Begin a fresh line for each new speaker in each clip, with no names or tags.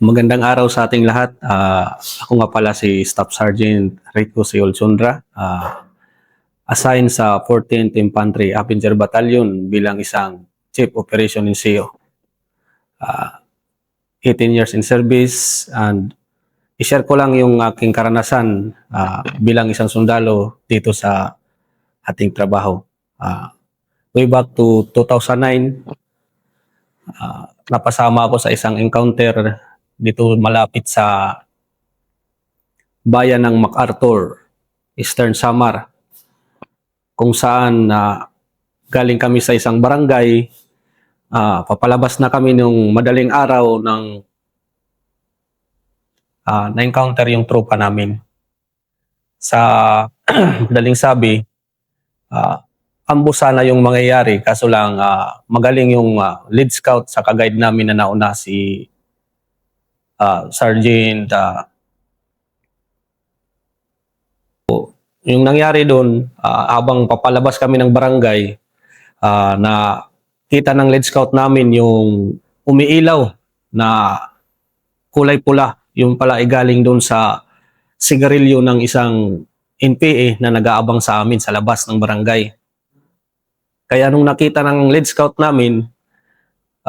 Magandang araw sa ating lahat. Ako nga pala si Staff Sergeant Rico Seol Chundra, assigned sa 14th Infantry Avenger Battalion bilang isang Chief Operation NCO. 18 years in service, and i-share ko lang yung aking karanasan bilang isang sundalo dito sa ating trabaho. Way back to 2009, napasama ako sa isang encounter dito malapit sa bayan ng MacArthur, Eastern Samar, kung saan galing kami sa isang barangay. Papalabas na kami nung madaling araw ng na-encounter yung tropa namin. Sa madaling sabi, ambush sana yung mangyayari, kaso lang magaling yung lead scout sa ka-guide namin na nauna, si Sergeant. Yung nangyari doon, habang papalabas kami ng barangay, na kita ng lead scout namin yung umiilaw na kulay pula. Yung pala ay galing doon sa sigarilyo ng isang NPA na nag-aabang sa amin sa labas ng barangay. Kaya nung nakita ng lead scout namin,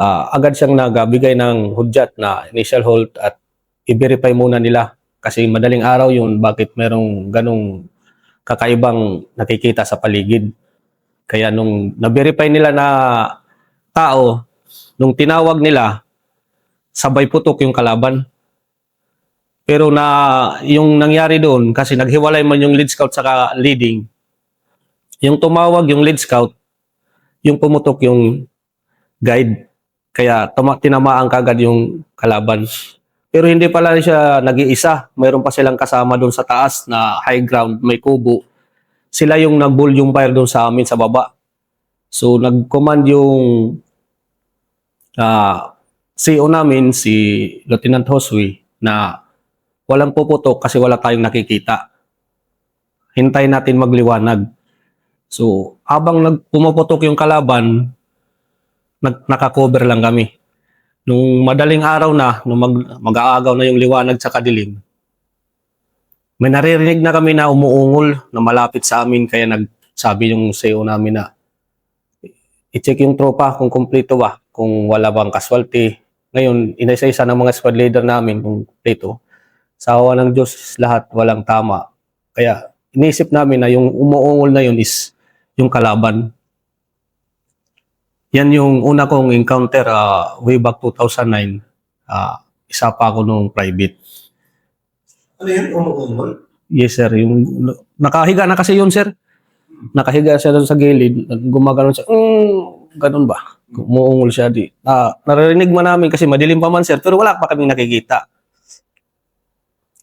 agad siyang nagbigay ng hudyat na initial halt at i-verify muna nila. Kasi madaling araw yun, bakit merong ganong kakaibang nakikita sa paligid. Kaya nung na-verify nila na tao, nung tinawag nila, sabay putok yung kalaban. Pero yung nangyari doon, kasi naghiwalay man yung lead scout sa leading, yung tumawag yung lead scout, yung pumutok yung guide. Kaya tinamaan kagad yung kalaban. Pero hindi pala siya nag-iisa. Mayroon pa silang kasama doon sa taas na high ground, may kubo. Sila yung nag-bull yung fire doon sa amin sa baba. So nag-command yung CO namin, si Lieutenant Josue, na walang puputok kasi wala tayong nakikita. Hintayin natin magliwanag. So habang pumuputok yung kalaban, naka-cover lang kami. Nung madaling araw na, nung mag-aagaw na yung liwanag sa kadilim, may naririnig na kami na umuungol na malapit sa amin. Kaya nagsabi yung CEO namin na i-check yung tropa kung kumpleto ba, kung wala bang casualty. Ngayon, inisa-isa ng mga squad leader namin kung kumpleto. Sa awa ng Diyos, lahat walang tama. Kaya inisip namin na yung umuungol na yun is yung kalaban. Yan yung una kong encounter way back 2009. Isa pa ako nung private.
Ano yun? Umuungol?
Yes, sir. Yung, nakahiga na kasi yun, sir. Nakahiga siya doon sa gilid. Gumagano'n siya. Ganun ba? Umuungol siya. Naririnig man namin kasi madilim pa man, sir. Pero wala pa kaming nakikita.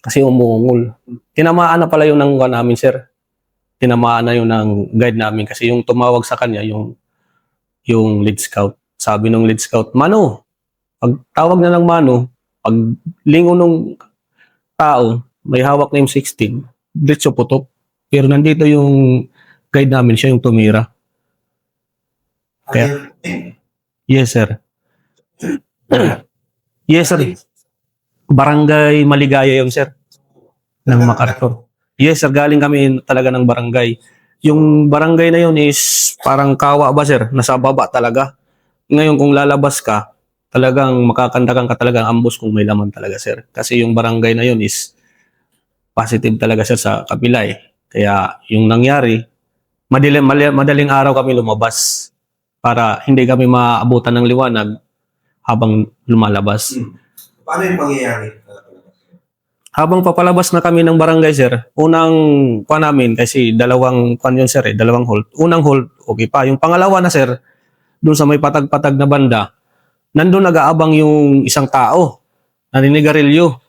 Kasi umuungol. Tinamaan na pala yun ng namin, sir. Tinamaan na yun ng guide namin. Kasi yung tumawag sa kanya, yung lead scout. Sabi ng lead scout, Mano. Pag tawag na ng Mano, pag lingo ng tao, may hawak na yung 16, diretso putok. Pero nandito yung guide namin, siya yung tumira. Kaya, yes, sir. Yes, sir. Barangay Maligaya yun, sir. Ng MacArthur. Yes, sir. Galing kami talaga ng barangay. Yung barangay na yun is parang kawa ba, sir? Nasa baba talaga. Ngayon kung lalabas ka, talagang makakandakan ka talagang ambush kung may laman talaga, sir. Kasi yung barangay na yun is positive talaga, sir, sa kabila eh. Kaya yung nangyari, madaling araw kami lumabas para hindi kami maabutan ng liwanag habang lumalabas.
Paano yung pangyayari?
Habang papalabas na kami ng barangay, sir, unang namin, kasi dalawang yun, sir, dalawang hold. Unang hold, okay pa. Yung pangalawa na, sir, dun sa may patag-patag na banda, nandun nag-aabang yung isang tao, naninigarilyo.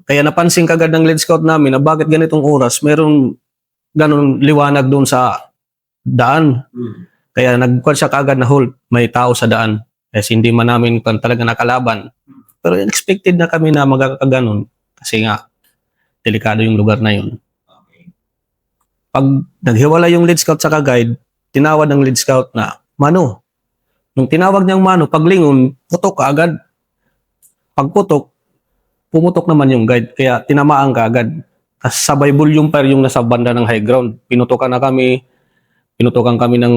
Kaya napansin kagad ng lead scout namin na bakit ganitong oras, meron ganun liwanag dun sa daan. Kaya nagkuhan siya kagad na hold, may tao sa daan. Kasi hindi man namin talaga nakalaban. Pero expected na kami na magkakaganon. Kasi nga, delikado yung lugar na yun. Pag naghiwala yung lead scout sa ka-guide, tinawag ng lead scout na, Mano. Nung tinawag niyang Mano, paglingon, putok ka agad. Pagputok, pumutok naman yung guide. Kaya tinamaan ka agad. Tapos sabay volume fire yung nasa banda ng high ground. Pinutukan kami ng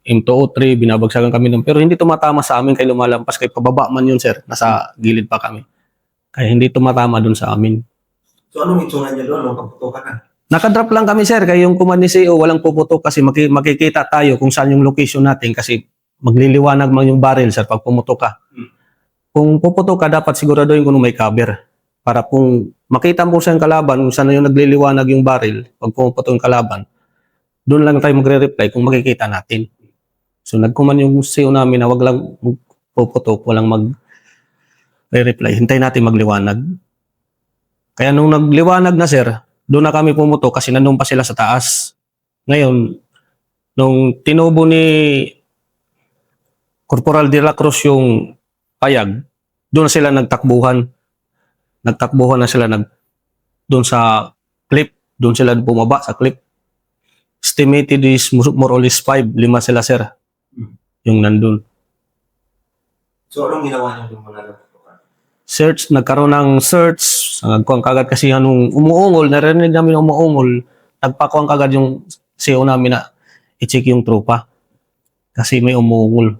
M203, binabagsagan kami ng, pero hindi tumatama sa amin kay lumalampas, kay pababa man yun sir, nasa gilid pa kami. Kaya hindi tumatama dun sa amin.
So anong itsura niya doon nung pagputukan na?
Nakadrop lang kami sir, kaya yung command ni CEO walang puputok kasi makikita tayo kung saan yung location natin kasi magliliwanag man yung barrel sir pag pumutok ka. Kung puputok ka, dapat siguraduhin kung may cover. Para kung makita mo saan kalaban, kung saan yung nagliliwanag yung barrel, pag pumuputok yung kalaban, doon lang tayo magre-reply kung makikita natin. So nagkuman yung CEO namin na wag lang puputok, walang mag-reply. Hintay natin magliwanag. Kaya nung nagliwanag na sir, doon na kami pumutok kasi nandun pa sila sa taas. Ngayon, nung tinubo ni Corporal De La Cruz yung payag, doon na sila nagtakbuhan. Nagtakbuhan na sila doon sa cliff. Doon sila bumaba sa cliff. Estimated is more or less 5, 5 sila sir. Yung nandun.
So anong ginawa niyo yung mga napagputukan?
Search, nagkaroon ng search. Nagkuhan kagad kasi anong umuungol, narinig namin umuungol. Nagpakuhan kagad yung CEO namin na i-check yung tropa. Kasi may umuungol.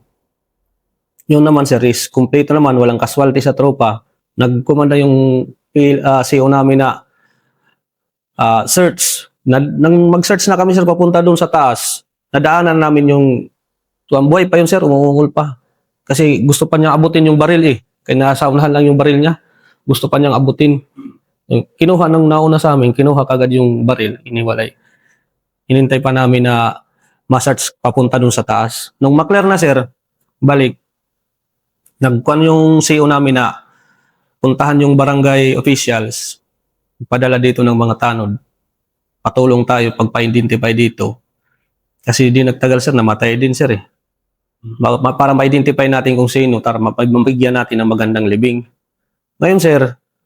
Yun naman sir is, kompleto naman, walang casualty sa tropa. Nagkumanda yung CEO namin na search. Nang mag-search na kami sir papunta doon sa taas, nadaanan namin yung buhay pa yun sir, umuungol pa. Kasi gusto pa niya abutin yung baril eh. Kaya nasa unahan lang yung baril niya. Gusto pa niyang abutin. Kinuha nang nauna sa amin, kinuha kagad yung baril, iniwalay. Hinintay pa namin na ma-search papunta dun sa taas. Nung maklear na sir, balik. Nagkuhan yung CEO namin na puntahan yung barangay officials, padala dito ng mga tanod. Patulong tayo pagpa-identify dito. Kasi di nagtagal sir, namatay din sir eh. Para ma-identify natin kung sino, para mabigyan natin ng magandang libing. Ngayon sir,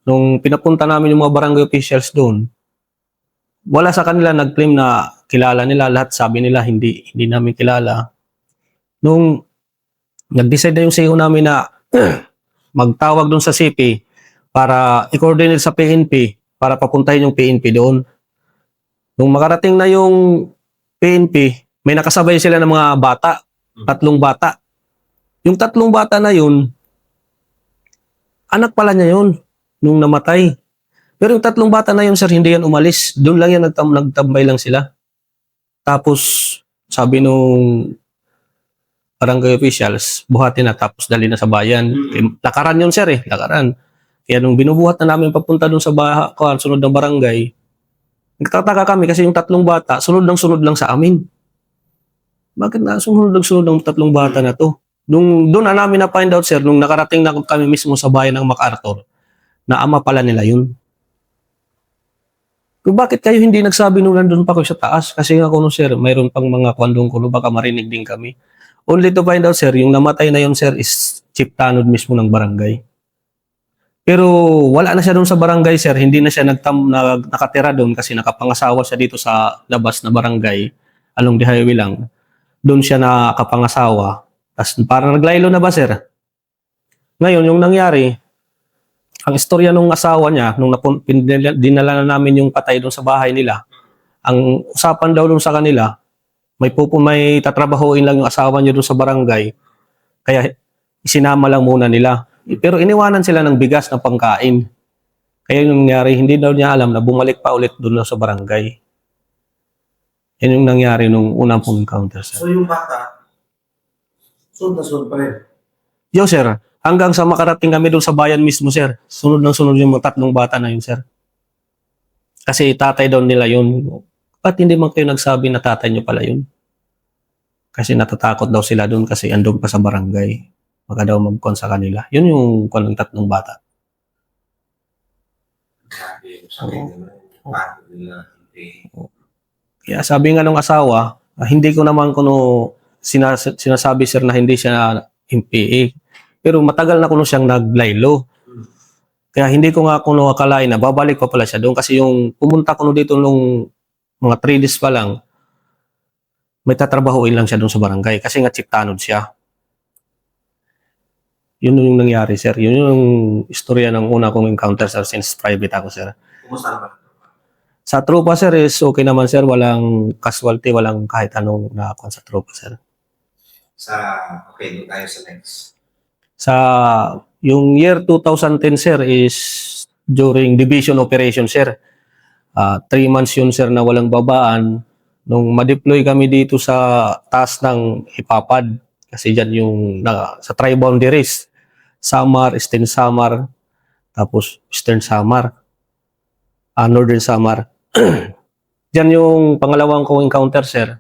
nung pinapunta namin yung mga barangay officials doon, wala sa kanila nag-claim na kilala nila. Lahat sabi nila hindi namin kilala. Nung nag-decide na yung CEO namin na magtawag doon sa CP para i-coordinate sa PNP para papuntahin yung PNP doon. Nung makarating na yung PNP, may nakasabay sila ng mga bata, 3 bata. Yung 3 bata na yun, anak pala niya yun nung namatay. Pero yung 3 bata na yun, sir, hindi yan umalis. Doon lang yan, nagtambay lang sila. Tapos, sabi nung barangay officials, buhatin na tapos dali na sa bayan. Lakaran yun, sir, eh. Lakaran. Kaya nung binubuhat na namin papunta doon sa sunod ng barangay, nagtataka kami kasi yung 3 bata, sunod lang sa amin. Bakit na sunod ng 3 bata na to? Nung doon na namin na-find out, sir, nung nakarating na kami mismo sa bayan ng MacArthur, na ama pala nila yun. Kung bakit kayo hindi nagsabi nung nandun pa kayo sa taas? Kasi nga kuno, sir, mayroon pang mga kwandong kulo, baka marinig din kami. Only to find out, sir, yung namatay na yun, sir, is chief tanod mismo ng barangay. Pero wala na siya doon sa barangay, sir. Hindi na siya nakatira doon kasi nakapangasawa siya dito sa labas na barangay, along the highway lang. Doon siya nakapangasawa. Tapos parang naglaylo na ba, sir? Ngayon, yung nangyari, ang istorya nung asawa niya, nung dinala na namin yung patay doon sa bahay nila, ang usapan daw doon sa kanila, may tatrabahuin lang yung asawa niya doon sa barangay, kaya isinama lang muna nila. Pero iniwanan sila ng bigas na pangkain. Kaya yung nangyari, hindi daw niya alam na bumalik pa ulit doon sa barangay. Yan yung nangyari nung unang pong encounter, sir.
So yung bata, sunod na sunod pa rin.
Yo, sir. Hanggang sa makarating kami doon sa bayan mismo, sir. Sunod yung mga 3 bata na yun, sir. Kasi tatay daw nila yun. Ba't hindi man kayo nagsabi na tatay nyo pala yun? Kasi natatakot daw sila doon kasi andun pa sa barangay. Baka daw mag-con sa kanila. Yun yung kung ng 3 bata. Kaya sabi nga ng asawa, hindi ko naman kuno sinasabi, sir, na hindi siya MPA. Pero matagal na kuno siyang naglaylo. Kaya hindi ko nga kuno akalain na babalik pa pala siya doon. Kasi yung pumunta kuno dito nung mga 3 days pa lang, may tatrabahuin lang siya doon sa barangay. Kasi nga chief tanod siya. Yun yung nangyari, sir. Yun yung istorya ng una kong encounter, sir, since private ako, sir.
Kumusta naman?
Sa tropa, sir, is okay naman, sir. Walang casualty, walang kahit anong nakakuha sa tropa, sir.
Okay, doon tayo sa next.
Sa yung year 2010, sir, is during division operation, sir. 3 months yun, sir, na walang babaan. Nung ma-deploy kami dito sa taas ng Ipapad, kasi dyan yung sa tri-boundaries, Samar, Eastern Samar, tapos Eastern Samar, Northern Samar. Dyan yung pangalawang kong encounter, sir.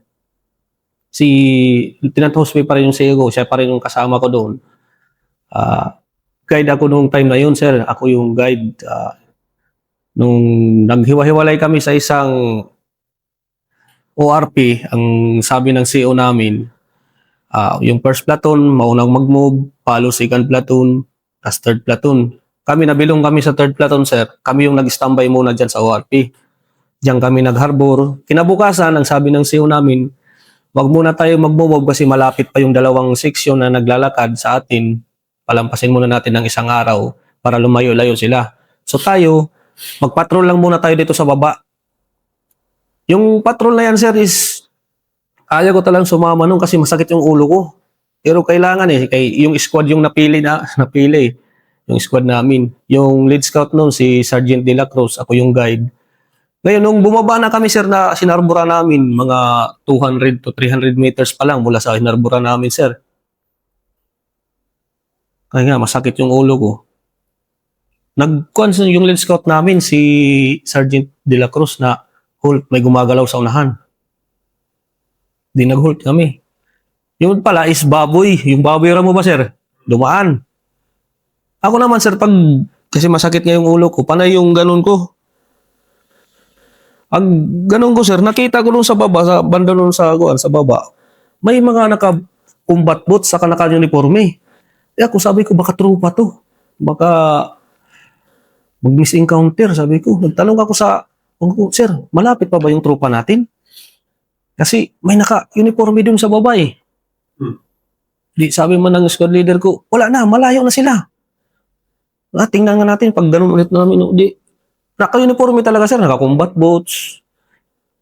Si Lieutenant Hospi pa rin yung CEO, siya pa rin yung kasama ko doon. Guide ako nung time na yun, sir. Ako yung guide. Nung naghiwa-hiwalay kami sa isang ORP, ang sabi ng CEO namin, yung first platoon, maunang mag-move, follow second platoon, tas third platoon. Kami, nabilong kami sa third platoon, sir. Kami yung nag-standby muna dyan sa ORP. Diyan kami nag-harbor. Kinabukasan, ang sabi ng CEO namin, wag muna tayo mag-move kasi malapit pa yung dalawang seksyon na naglalakad sa atin. Palampasin muna natin ng isang araw para lumayo-layo sila. So tayo, mag-patrol lang muna tayo dito sa baba. Yung patrol na yan, sir, is ayaw ko talagang sumama nun kasi masakit yung ulo ko. Pero kailangan yung squad yung napili. Yung squad namin. Yung lead scout nun, si Sergeant De La Cruz, ako yung guide. Ngayon, nung bumaba na kami, sir, na sinarbura namin, mga 200 to 300 meters pa lang mula sa sinarbura namin, sir. Kaya nga, masakit yung ulo ko. Nag-cons yung lead scout namin, si Sergeant De La Cruz, na halt, may gumagalaw sa unahan. Di nag-halt kami. Yung pala is baboy. Yung baboy mo ba, sir? Dumaan. Ako naman, sir, kasi masakit nga yung ulo ko, panay yung ganun ko. Ang ganun ko, sir, nakita ko nung sa baba, sa banda nung sa baba, may mga naka-combat boots sa naka-uniforme. Kaya ako sabi ko, baka trupa to. Baka mag-misencounter, sabi ko. Nagtanong ako sir, malapit pa ba yung trupa natin? Kasi may naka-uniforme dun sa baba eh. Di, sabi man ng squad leader ko, wala na, malayo na sila. Tingnan nga natin, pag ganun ulit namin, di, naka-uniforme talaga, sir, naka-combat boots.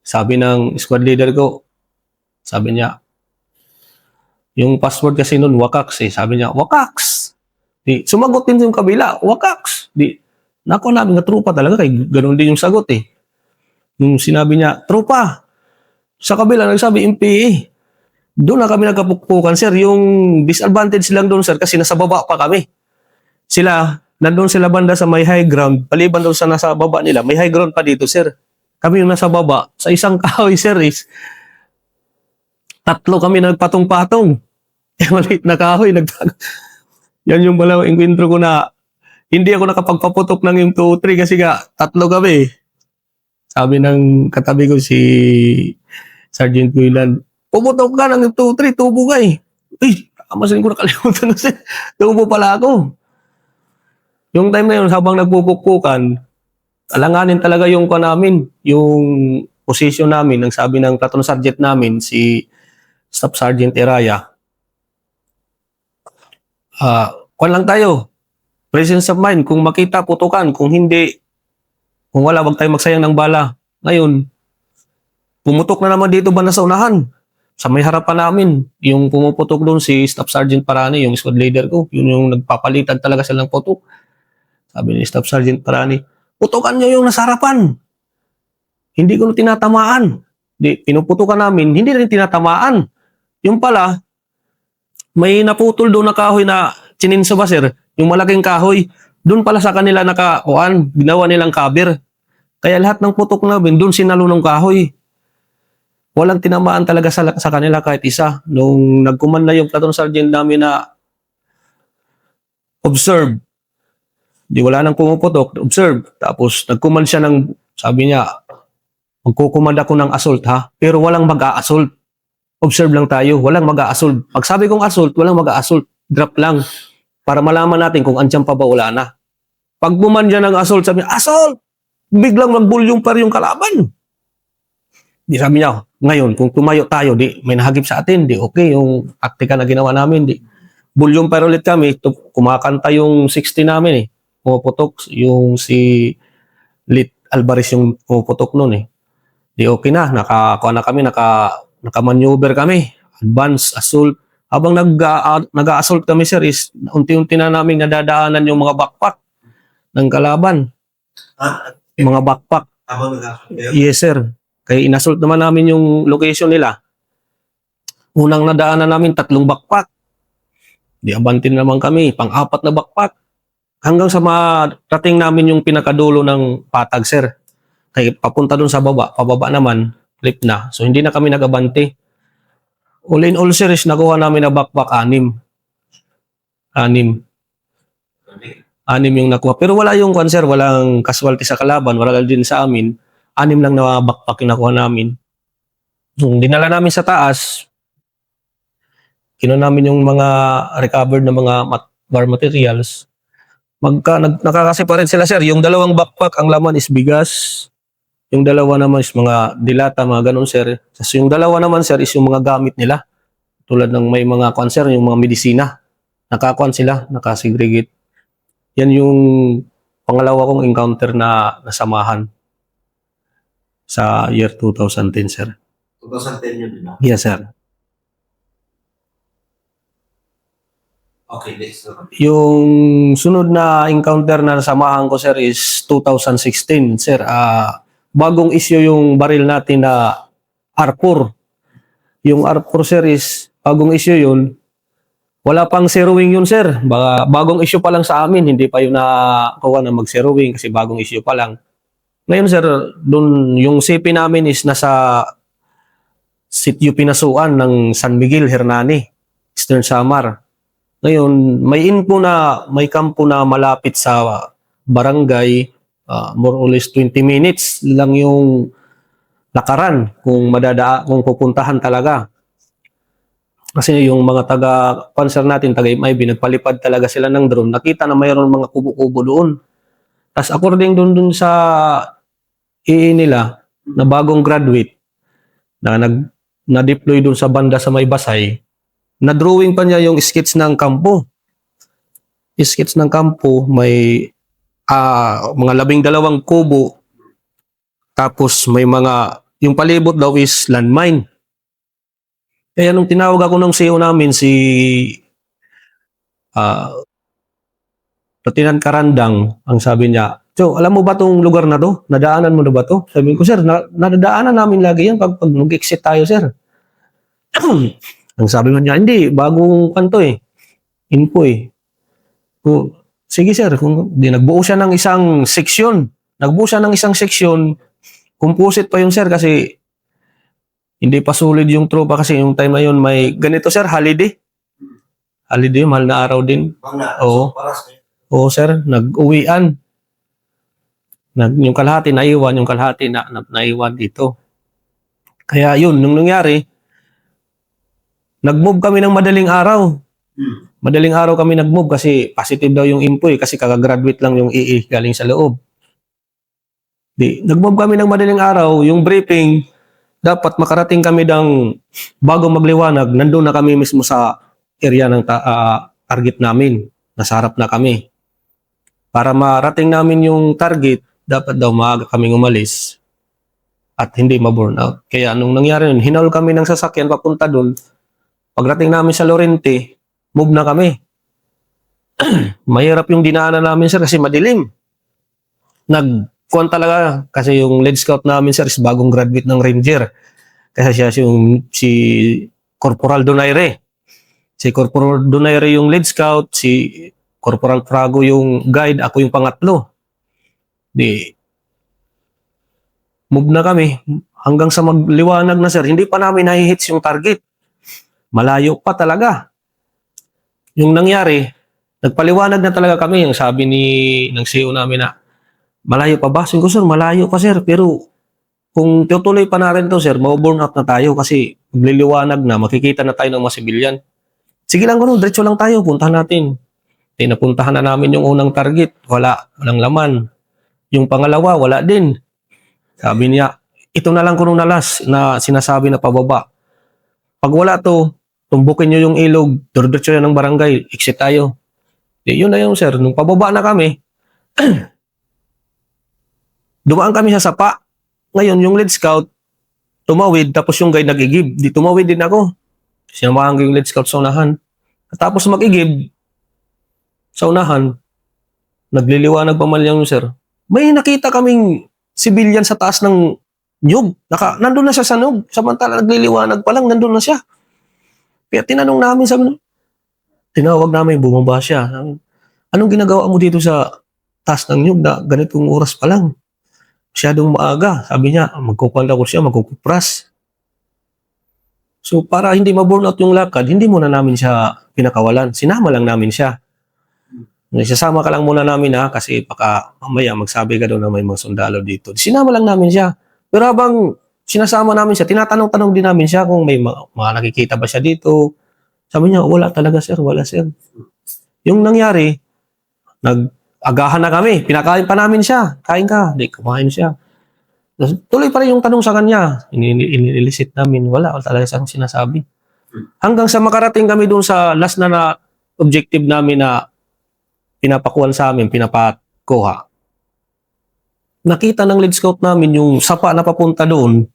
Sabi ng squad leader ko, sabi niya, yung password kasi nun, Wakaks eh. Sabi niya, Wakaks! Di, sumagot din yung kabila, Wakaks! Di, nakuha namin na trupa talaga, kay ganun din yung sagot eh. Nung sinabi niya, trupa! Sa kabila, nagsabi, MPA. Doon na kami nagkapukpukan, sir. Yung disadvantage lang doon, sir, kasi nasa baba pa kami. Nandun sila banda sa may high ground, paliban doon sa nasa baba nila, may high ground pa dito, sir. Kami yung nasa baba, sa isang kahoy, sir, is 3 kami nagpatong-patong. Maliit na kahoy, yan yung balawang enkwentro ko na hindi ako nakapagpaputok ng yung 2-3 kasi 3 kami. Sabi ng katabi ko si Sergeant Guilan, puputok ka ng 2-3, tubo ka eh. Uy, amasin ko nakalimutan na, sir. Tubo pala ako. Yung time na yun, habang nagpupukpukan, alanganin talaga yung namin, yung position namin, ang sabi ng platoon sergeant namin, si Staff Sergeant Eraya. Kuwan lang tayo, presence of mind, kung makita, putukan, kung hindi, kung wala, wag tayo magsayang ng bala. Ngayon, pumutok na naman dito ba na sa unahan? Sa may harapan namin, yung pumuputok doon si Staff Sergeant Parani, yung squad leader ko, yun yung nagpapalitan talaga silang putok. Sabi ni Staff Sergeant Parani, putukan nyo yung nasa harapan. Hindi ko tinatamaan. Pinuputukan namin, hindi rin tinatamaan. Yung pala, may naputol doon na kahoy na chininso ba, sir? Yung malaking kahoy, doon pala sa kanila nakakuan, ginawa nilang cover. Kaya lahat ng putok namin, doon sinalo ng kahoy. Walang tinamaan talaga sa kanila kahit isa. Nung nagkumanda yung platoon sergeant namin na observe, di wala nang pumuputok, observe. Tapos nagkuman siya ng, sabi niya, magkukumanda ko ng assault ha, pero walang mag-a-assault. Observe lang tayo, walang mag-a-assault. Pag sabi kong assault, walang mag-a-assault. Drop lang. Para malaman natin kung andyan pa ba wala na. Pag bumandya ng assault, sabi niya, assault! Biglang mag-bulyong pa yung kalaban. Di sabi niya, ngayon, kung tumayo tayo, di may nahagip sa atin, di okay yung taktika na ginawa namin, di volume pa ulit kami, kumakanta yung 60 namin eh. Pumuputok yung si Lit Alvarez yung pumuputok nun eh. Di okay na, nakakuha na kami, naka-maneuver kami, advance, assault. Habang nag-assault kami sir is unti-unti na namin nadadaanan yung mga backpack ng kalaban.
Ah,
Mga backpack.
habang nag-aakit.
Yes sir. Kaya inassault naman namin yung location nila. Unang nadaanan namin 3 backpack. Di abantin naman kami, pang-4 na backpack. Hanggang sa marating namin yung pinakadulo ng patag sir. Kaya papunta dun sa baba, pababa naman, flip na. So hindi na kami nag-abante. All in all series, nakuha namin na backpack 6. 6 yung nakuha. Pero wala yung sir, walang casualty sa kalaban, wala din sa amin. 6 lang na backpack yung nakuha namin. Nung dinala namin sa taas, kinuha namin yung mga recovered na mga war materials. Nakakasiparin sila sir. Yung 2 backpack, ang laman is bigas. Yung 2 naman is mga dilata, mga ganun sir. So, yung 2 naman sir is yung mga gamit nila. Tulad ng may mga sir, yung mga medisina. Nakakuan sila, nakasegregate. Yan yung pangalawa kong encounter na nasamahan sa year 2010 sir.
2010 yun, no?
Yes sir.
Okay, next.
Yung sunod na encounter na nasamahan ko sir is 2016 sir. Bagong issue yung baril natin na R4. Yung R4 sir is bagong issue yun. Wala pang zeroing yun sir. Bagong issue pa lang sa amin. Hindi pa yun nakakuha na mag-zeroing kasi bagong issue pa lang. Ngayon sir, dun, yung CP namin is nasa sitio Pinasuan ng San Miguel, Hernani, Eastern Samar. Ngayon, may info na may kampo na malapit sa barangay, more or less 20 minutes lang yung lakaran kung kung pupuntahan talaga. Kasi yung mga taga-panser natin, taga-MIB, nagpalipad talaga sila ng drone. Nakita na mayroon mga kubo-kubo doon. Tapos according doon sa EE nila, na bagong graduate, na-deploy doon sa banda sa may Basay, na-drawing pa niya yung sketch ng kampo. Sketch ng kampo, may mga 12 kubo, tapos may mga, yung palibot daw is landmine. Kaya nung tinawag ako ng CEO namin, si Lieutenant Karandang, ang sabi niya, "So, alam mo ba tong lugar na to? Nadaanan mo na ba to?" Sabi ko, "Sir, nadadaanan namin lagi yan pag nag-exit tayo, sir." Ang sabi niya, "Hindi, bagong kanto eh. Info eh." Sige sir, kung di nagbuo siya ng isang seksyon. Composite pa yun sir kasi hindi pa solid yung tropa kasi yung time na yun may ganito sir, holiday. Holiday, mahal na araw din. Oo. Oo sir, nag-uwian. Yung kalahati naiwan, yung kalahati naiwan dito. Kaya yun, nung nangyari, nag-move kami ng madaling araw. Madaling araw kami nag-move kasi positive daw yung info kasi kakagraduate lang yung EE galing sa loob. Nag-move kami ng madaling araw, yung briefing, dapat makarating kami bago magliwanag, nandun na kami mismo sa area ng target namin. Nasa harap na kami. Para marating namin yung target, dapat daw maaga kaming umalis at hindi ma-burn out. Kaya nung nangyari yun, hinaul kami ng sasakyan papunta dun. Pagdating namin sa Lorente, move na kami. Mahirap yung dinaanan namin sir kasi madilim. Nagkuhan talaga kasi yung lead scout namin sir is bagong graduate ng Ranger. Kasi siya si Corporal Donaire. Si Corporal Donaire yung lead scout, si Corporal Frago yung guide, ako yung pangatlo. Move na kami hanggang sa magliwanag na sir. Hindi pa namin nahihits yung target. Malayo pa talaga. Yung nangyari, nagpaliwanag na talaga kami. Yung sabi ng CEO namin na, malayo pa ba? Sabi ko, sir, malayo pa sir. Pero kung tutuloy pa na rin to sir, ma-burn out na tayo kasi magliliwanag na, makikita na tayo ng mga sibilyan. Sige lang gano'n, diretso lang tayo, puntahan natin. Napuntahan na namin yung unang target, walang laman. Yung pangalawa, wala din. Sabi niya, ito na lang kuno na last na sinasabi na pababa. Pag wala to, tumbukin nyo yung ilog, diretso yan ng barangay, exit tayo. Yun na yun, sir. Nung pababa na kami, dumaan kami sa sapa. Ngayon, yung lead scout, tumawid, tapos yung guide nag-igib. Di tumawid din ako. Sinamahan ko yung lead scout sa unahan. Tapos mag-igib, sa unahan, nagliliwanag pa man yung sir. May nakita kaming civilian sa taas ng nyug. Nandun na siya sa nyug. Samantala nagliliwanag pa lang, nandun na siya. Kaya tinanong namin, tinawag namin, bumaba siya. Anong ginagawa mo dito sa taas ng nyug na ganitong oras pa lang? Masyadong maaga. Sabi niya, magkukwal ako siya, magkukupras. So para hindi ma-burn out yung lakad, hindi muna namin siya pinakawalan. Sinama lang namin siya. Nagsasama ka lang muna namin kasi baka mamaya magsabi ka daw na may mga sundalo dito. Sinama lang namin siya. Pero habang sinasama namin siya, tinatanong-tanong din namin siya kung may mga nakikita ba siya dito. Sabi niya, wala talaga sir, wala sir. Yung nangyari, nag-agahan na kami. Pinakain pa namin siya. Kain ka. Di, kumain siya. Tuloy pa rin yung tanong sa kanya. Inilisit namin. Wala talaga siyang sinasabi. Hanggang sa makarating kami doon sa last na objective namin na pinapakuhan sa amin, pinapakuha. Nakita ng lead scout namin yung sapa na papunta doon.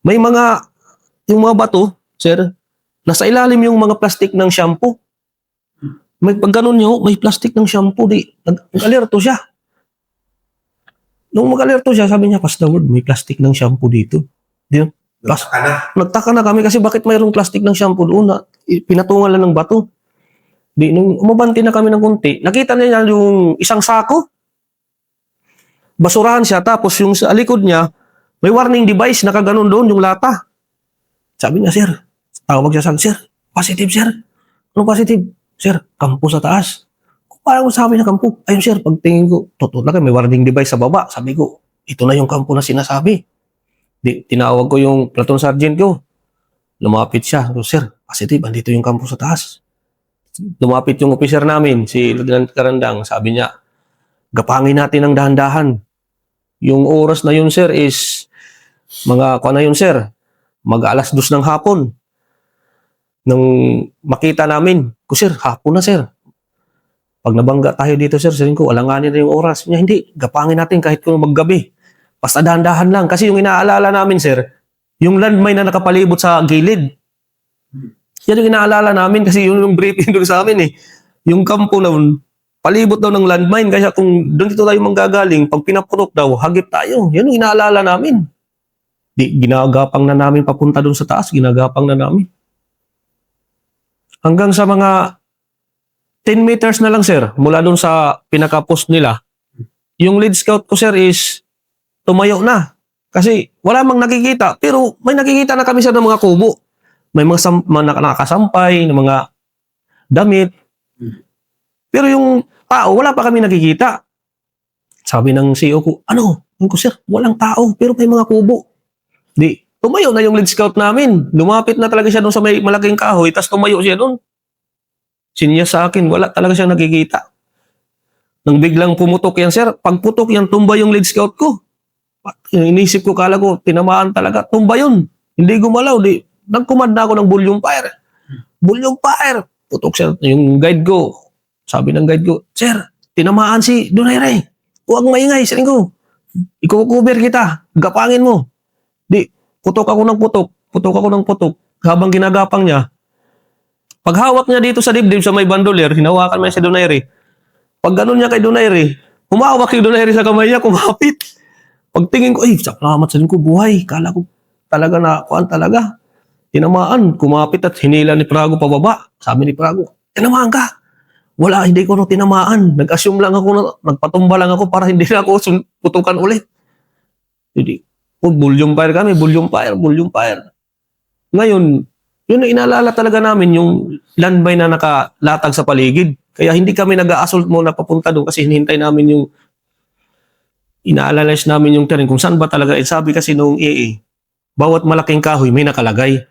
May yung mga bato, sir, nasa ilalim yung mga plastic ng shampoo. Pag ganun nyo, may plastic ng shampoo. Nag-alerto siya. Nung mag-alerto siya, sabi niya, pass the word, may plastic ng shampoo dito. Nagtaka na kami kasi bakit mayroong plastic ng shampoo doon na pinatungan lang ng bato. Nung umabanti na kami ng konti, nakita niya yung isang sako. Basurahan siya, tapos yung sa likod niya, may warning device, nakaganon doon yung lata. Sabi niya, sir, tawag siya sa sir, positive sir. Anong positive? Sir, kampo sa taas. Parang sabi na kampo. Ayun sir, pagtingin ko, totoo na may warning device sa baba. Sabi ko, ito na yung kampo na sinasabi. Tinawag ko yung platoon sergeant ko. Lumapit siya. Sir, positive, andito yung kampo sa taas. Lumapit yung officer namin, si Lieutenant Karandang. Sabi niya, gapangin natin ng dahan-dahan. Yung oras na yun sir is mag-alas 2 ng hapon. Nang makita namin, sir, hapon na sir. Pag nabangga tayo dito sir, sabihin ko, alanganin na yung oras. Niya, hindi, gapangin natin kahit kung maggabi. Basta dahan-dahan lang. Kasi yung inaalala namin sir, yung landmine na nakapalibot sa gilid. Yan yung inaalala namin kasi yun yung briefing doon sa amin eh. Yung kampo na palibot daw ng landmine. Kaya kung doon dito tayo manggagaling, pag pinaputok daw, hagip tayo. Yan yung inaalala namin. Ginagapang na namin papunta doon sa taas. Ginagapang na namin. Hanggang sa mga 10 meters na lang sir, mula doon sa pinaka-post nila. Yung lead scout ko sir is tumayo na. Kasi wala mang nakikita. Pero may nakikita na kami sir ng mga kubo. May mga nakasampay, ng mga damit. Pero yung tao, wala pa kami nakikita. Sabi ng CEO ko, Yung ko, sir, walang tao, pero may mga kubo. Tumayo na yung lead scout namin. Lumapit na talaga siya doon sa may malaking kahoy, tapos tumayo siya doon. Sinya sa akin, wala talaga siyang nakikita. Nang biglang pumutok yan, sir, pagputok yan, tumba yung lead scout ko. Inisip ko, kala ko, tinamaan talaga. Tumba yun. Hindi gumalaw, nagkumand na ako ng volume fire. Volume fire! Putok siya. Yung guide ko, sabi ng guide ko, sir, tinamaan si Donaire. Huwag maingay, sabi ko. Ikukuber kita. Gapangin mo. Putok ako ng putok. Putok ako ng putok. Habang ginagapang niya, paghawak niya dito sa dibdib sa may bandolier, hinawakan mo si Donaire. Pag ganun niya kay Donaire, humawak si Donaire sa kamay niya, kumapit. Pagtingin ko, salamat sa ko, buhay. Kala ko talaga na, kuhan talaga. Tinamaan, kumapit at hinila ni Prago pababa. Sabi ni Prago, tinamaan ka. Wala, hindi ko tinamaan. Nag-assume lang ako, nagpatumba lang ako para hindi na ako putukan ulit. Hindi. Volume fire kami, volume fire. Ngayon, yun na inaalala talaga namin yung landmine na nakalatag sa paligid. Kaya hindi kami nag-a-assault muna papunta doon kasi hinihintay namin yung inaalala namin yung terrain kung saan ba talaga. Sabi kasi nung AA, bawat malaking kahoy may nakalagay.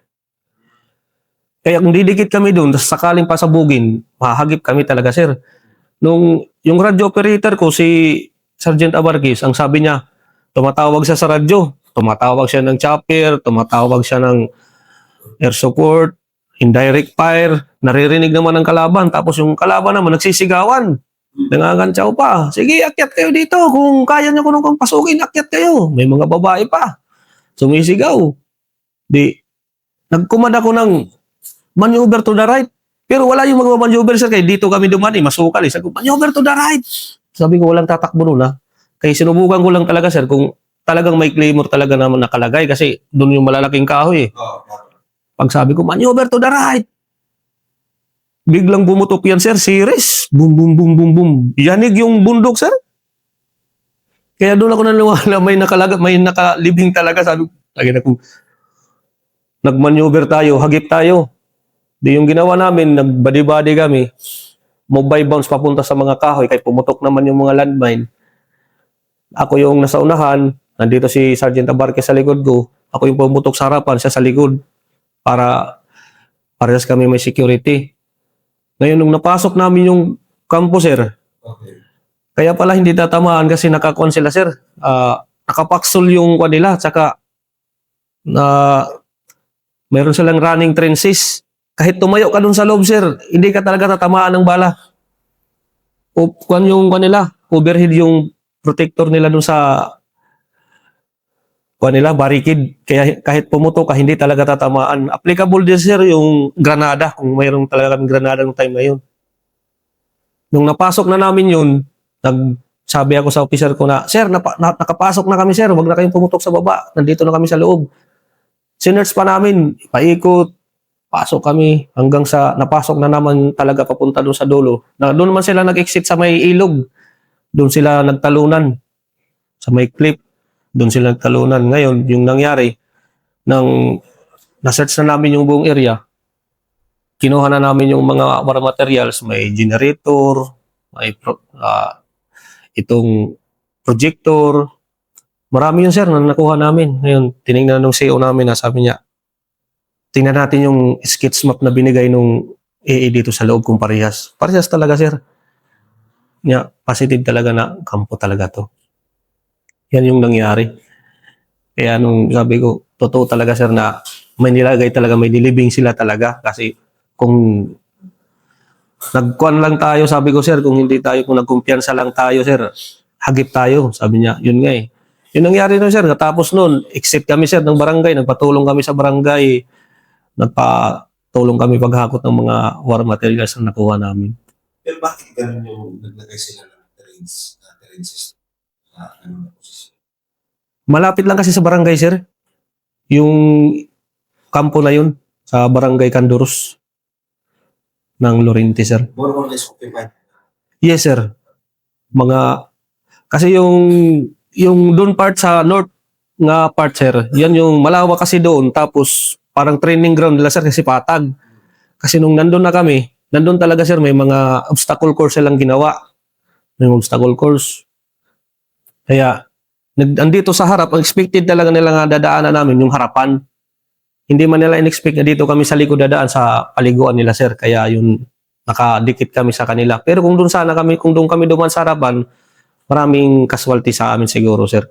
Kaya kung didikit kami doon, sakaling pasabugin, mahagip kami talaga, sir. Yung radio operator ko, si Sergeant Abarquis, ang sabi niya, tumatawag siya sa radyo, tumatawag siya ng chopper, tumatawag siya ng air support, indirect fire, naririnig naman ng kalaban, tapos yung kalaban naman nagsisigawan. Nangangantsaw pa. Sige, akyat kayo dito. Kung kaya nyo kung pasukin, akyat kayo. May mga babae pa. Sumisigaw. Di, nagkumad ako ng maneuver to the right. Pero wala yung mga maneuver, sir. Kaya dito kami dumani, masukal. Sabi ko, maneuver to the right. Sabi ko, walang tatakbo nun, ha. Kaya sinubukan ko lang talaga, sir, kung talagang may claymore talaga naman nakalagay. Kasi doon yung malalaking kahoy, eh. Pag sabi ko, maneuver to the right. Biglang bumutok yan, sir. Series. Boom, boom, boom, boom, boom. Yanig yung bundok, sir. Kaya doon ako naniwala, may nakalibing talaga. Sabi ko, lagi na kung nag-maneuver tayo, hagip tayo. Di yung ginawa namin, nag-body-body kami. Mobile bounce papunta sa mga kahoy. Kaya pumutok naman yung mga landmine. Ako yung nasa unahan. Nandito si Sergeant Abarque sa likod ko. Ako yung pumutok sa harapan, siya sa likod. Para parehas kami may security. Ngayon, nung napasok namin yung kampo, sir, kaya pala hindi tatamaan kasi nakakuan sila, sir. Nakapaksol yung kanila, tsaka mayroon silang running trenches. Kahit tumayo ka dun sa loob, sir, hindi ka talaga tatamaan ng bala. O kuan yung kanila, overhead yung protector nila dun sa kuan nila, barricade. Kaya kahit pumutok ka, hindi talaga tatamaan. Applicable din, sir, yung granada, kung mayroong talaga kaming granada ng time na yun. Nung napasok na namin yun, nagsabi ako sa officer ko na, sir, nakapasok na kami, sir, wag na kayong pumutok sa baba. Nandito na kami sa loob. Sinerts pa namin, paikot, pasok kami, hanggang sa napasok na naman talaga papunta doon sa dulo. Doon naman sila nag-exit sa may ilog. Doon sila nagtalunan. Sa may cliff. Doon sila nagtalunan. Ngayon, yung nangyari, na-search na namin yung buong area, kinuha na namin yung mga war materials, may generator, may itong projector. Marami yun, sir, na nakuha namin. Ngayon, tinignan ng CEO namin na sabi niya, tingnan natin yung sketch map na binigay nung AA dito sa loob kung parehas. Parehas talaga, sir. Positive talaga na kampo talaga to. Yan yung nangyari. Kaya nung sabi ko, totoo talaga, sir, na may nilagay talaga, may nilibing sila talaga. Kasi kung nagkuhan lang tayo, sabi ko, sir, kung hindi tayo, kung nagkumpiyansa lang tayo, sir, hagip tayo. Sabi niya, yun nga eh. Yung nangyari nun, sir, katapos nun, exit kami, sir, ng barangay, nagpatulong kami sa barangay, nagpatulong kami paghakot ng mga war materials na nakuha namin.
Pero bakit ganun yung naglagay sila ng terrain system?
Malapit lang kasi sa barangay, sir. Yung kampo na yun, sa barangay Canduros ng Lorente, sir.
More or less occupied.
Yes, sir. Kasi yung doon part sa north nga part, sir, yan yung malawak kasi doon, tapos parang training ground nila, sir, kasi patag. Kasi nung nandun na kami, nandun talaga, sir, may mga obstacle course silang ginawa. May obstacle course. Kaya, andito sa harap, expected talaga nila nga dadaanan namin yung harapan. Hindi man nila in-expect na dito kami sa likod dadaan sa paliguan nila, sir. Kaya yun, nakadikit kami sa kanila. Pero kung doon kami duman sa harapan, maraming casualty sa amin siguro, sir.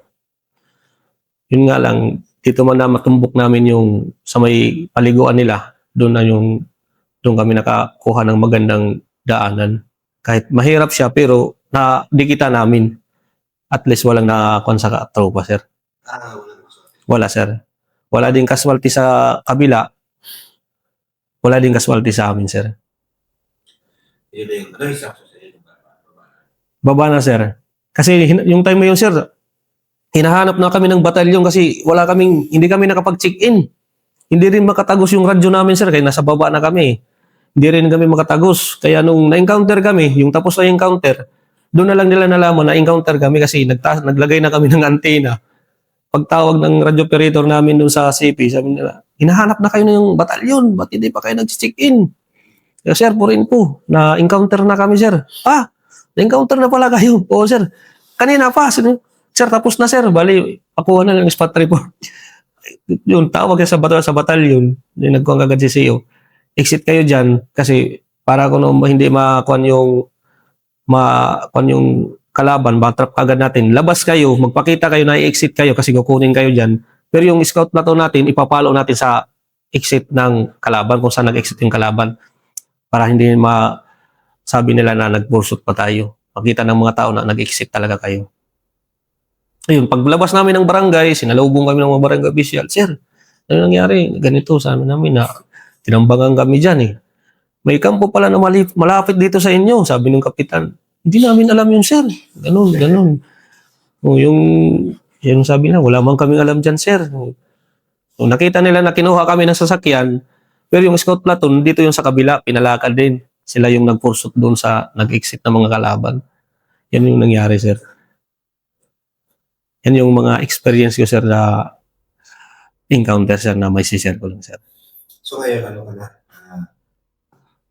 Yun nga lang, dito man na matumbok namin yung sa may paliguan nila, doon kami nakakuha ng magandang daanan. Kahit mahirap siya, pero nadikita namin. At least walang nakakuha sa tropa, sir. Wala, sir. Wala din casualty sa kabila. Wala din casualty sa amin, sir. Baba na, sir. Kasi yung time mo yun, sir, hinahanap na kami ng batalyon kasi hindi kami nakapag-check-in. Hindi rin makatagos yung radyo namin, sir, kaya nasa baba na kami. Hindi rin kami makatagos. Kaya nung na-encounter kami, yung tapos na encounter, doon na lang nila nalaman na encounter kami kasi naglagay na kami ng antena. Pagtawag ng radio operator namin doon sa CP, sabi nila, hinahanap na kayo ng batalyon, ba't hindi pa kayo nag-check-in? Kaya, sir, purin po, na-encounter na kami, sir. Na-encounter na pala kayo. Oo, sir. Kanina pa, sir, tapos na, sir. Bali, ako na lang spot report. Yun, tawag sa batalyon. Nagkuhan agad si CEO. Exit kayo dyan kasi para kung hindi makuhan yung kalaban, batrap agad natin. Labas kayo, magpakita kayo na i-exit kayo kasi kukunin kayo dyan. Pero yung scout na to natin, ipapalo natin sa exit ng kalaban, kung saan nag-exit yung kalaban, para hindi sabi nila na nagbursot pa tayo. Makita ng mga tao na nag-exit talaga kayo. Ayun, paglabas namin ng barangay, sinalubong kami ng mga barangay official. Sir, ano nangyari? Ganito sa amin namin na tinambangan kami dyan eh. May kampo pala na malapit dito sa inyo, sabi ng kapitan. Hindi namin alam yun, sir. Ganun, ganun. O, yung sabi na, wala man kaming alam dyan, sir. So, nakita nila na kinuha kami ng sasakyan, pero yung scout platoon, dito yung sa kabila, pinalakad din. Sila yung nagpursot doon sa nag-exit na mga kalaban. Yan yung nangyari, sir. Yan yung mga experience ko, sir, na encounter, sir, na may share ko lang, sir.
So ngayon, ano ka na?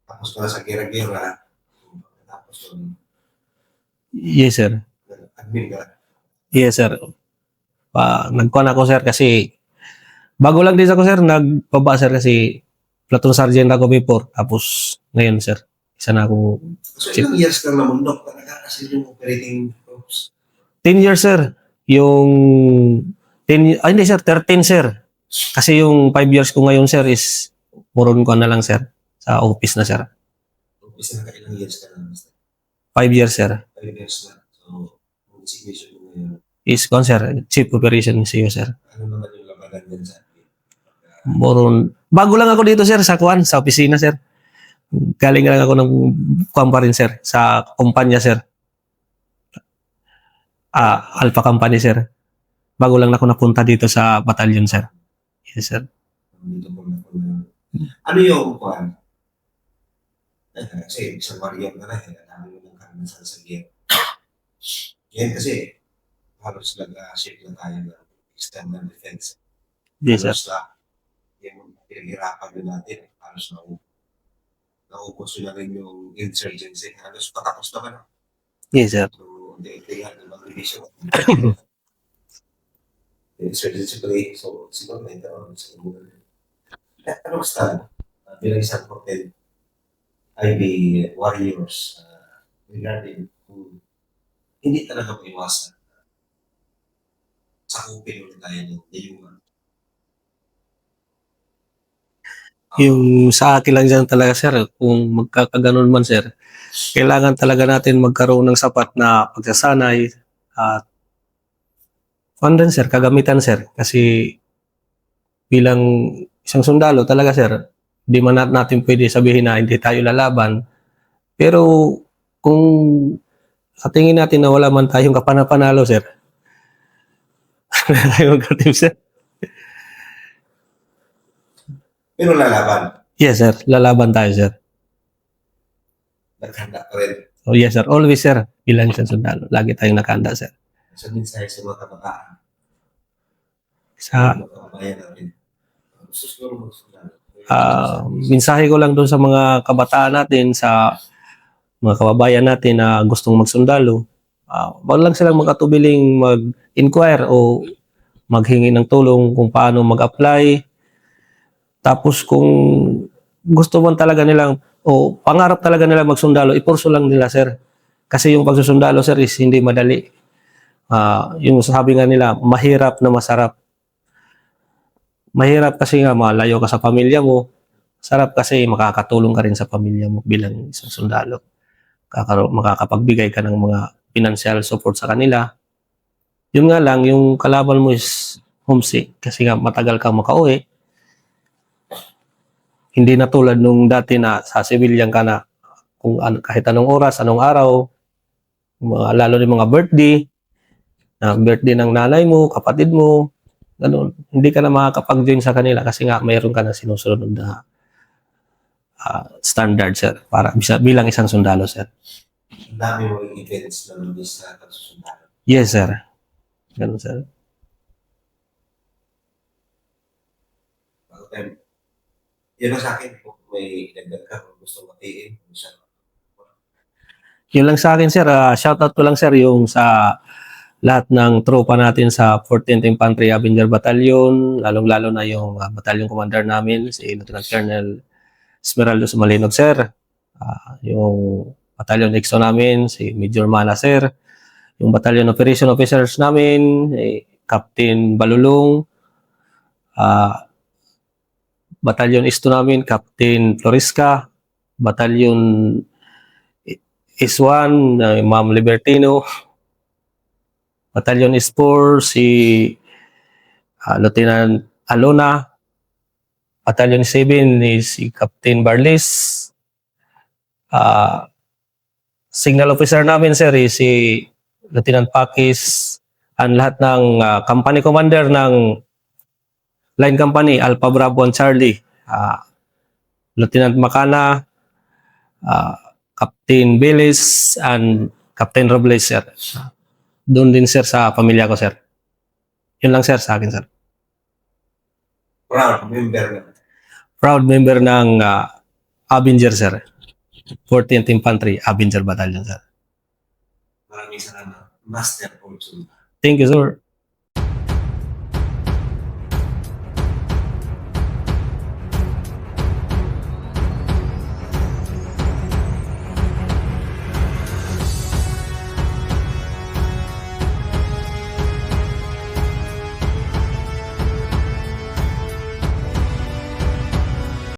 Tapos ka na sa gira-gira. Tapos yung
Yes, sir.
admin ka.
Yes, sir. Nagkuhan ako, sir, kasi bago lang din ako, sir, nagbaba, sir, kasi platoon sergeant ako before. Tapos, ngayon, sir, isa na akong
So ilang years kang namundok talaga kasi yung operating groups?
10 years, sir. Yung 10, hindi, sir, 13, sir. Kasi yung 5 years ko ngayon, sir, is muron ko na lang, sir. Sa office na, sir.
Office na ilang years ka na?
5 years, sir.
5 years na. So, ang situation mo ngayon,
Is, sir, Chief Operation CEO, sir.
ano naman yung labanan din sa atin?
Moron. Bago lang ako dito, sir, sa opisina, sir. Galing lang ako ng kuwan pa rin, sir, sa kumpanya, sir. Alpha Company, sir. Bago lang ako napunta dito sa batalyon, sir. Yes, sir.
Dito po na po na. Ano yung kuhan? Kasi isang warrior na rin, dami mo ng karanasan sa gear. Yan kasi, halos nag-ship na tayo ng external defense.
Yes, sir.
Halos na, yung pinaghirapan din natin, halos naubos na rin yung insurgency. Halos patapos naman.
Yes, sir.
So, hindi yan, ibang division. Insurgency play, so siguro na ito, siguro. Ano basta, bilang isang hotel, IB warriors, regarding kung hindi talaga maiwasan, sakupin ulit tayo ng dayuhan.
Yung sa akin lang dyan talaga, sir, kung magkakaganon man, sir, kailangan talaga natin magkaroon ng sapat na pagsasanay at din, sir, kagamitan, sir. Kasi bilang isang sundalo talaga, sir, di man natin pwede sabihin na hindi tayo lalaban. Pero kung sa tingin natin na wala man tayong kapanapanalo, sir, wala tayong magkatim, sir.
Pero lalaban,
Yes, sir. Lalaban tayo, sir.
naghanda ka rin.
So, yes, sir. Always, sir. Bilang isang sundalo. Lagi tayong nakahanda, sir.
Sa mensahe sa mga kabataan,
Sa
mga kababayan natin. Gusto siguro magsundan.
mensahe ko lang doon sa mga kabataan natin, sa mga kababayan natin na gustong magsundalo, wag lang silang makatubiling mag-inquire o maghingi ng tulong kung paano mag-apply. Tapos kung gusto man talaga nilang o pangarap talaga nila magsundalo, ipurso lang nila, sir. Kasi yung pagsusundalo, sir, is hindi madali. Yung sabi nga nila, mahirap na masarap. Mahirap kasi nga malayo ka sa pamilya mo. Sarap kasi makakatulong ka rin sa pamilya mo bilang isang sundalo. Makakapagbigay ka ng mga financial support sa kanila. Yun nga lang, yung kalaban mo is homesick kasi nga matagal kang makauwi. Hindi na tulad nung dati na sa civilian ka na kung kahit anong oras, anong araw, lalo na mga birthday ng nanay mo, kapatid mo, ganun. Hindi ka na makakapag-join sa kanila kasi nga mayroon ka na sinusunod na standard, sir, para bilang isang sundalo, sir.
Ang dami mo events na nabis na pagsusundan.
Yes, sir. Ganun, sir.
Yan ang sa akin, kung may dagdag ka, kung gusto matiin,
Yun lang sa akin, sir. Shoutout ko lang, sir, yung sa lahat ng tropa natin sa 14th Infantry Avenger Battalion, lalong-lalo na yung battalion commander namin, si Lieutenant Colonel Esmeraldo Sumalinog, sir. Yung battalion EXO namin, si Major Mana, sir. Yung battalion operation officers namin, Captain Balulong, Batalyon Isto namin, Captain Floresca. Batalyon S1, Ma'am Libertino. Batalyon S4, si Lieutenant Alona. Batalyon 7 is si Captain Barlis. Signal officer namin, sir, is si Lieutenant Pakis. Ang lahat ng company commander ng line company, Alpha Bravo and Charlie. Lieutenant Macana, Captain Belis, and Captain Robles, sir. Doon din, sir, sa pamilya ko, sir. Yun lang, sir, sa akin, sir. Proud member ng Avenger, sir. 14th Infantry Avenger Battalion, sir.
Maraming salamat. Master Olson.
Thank you, sir.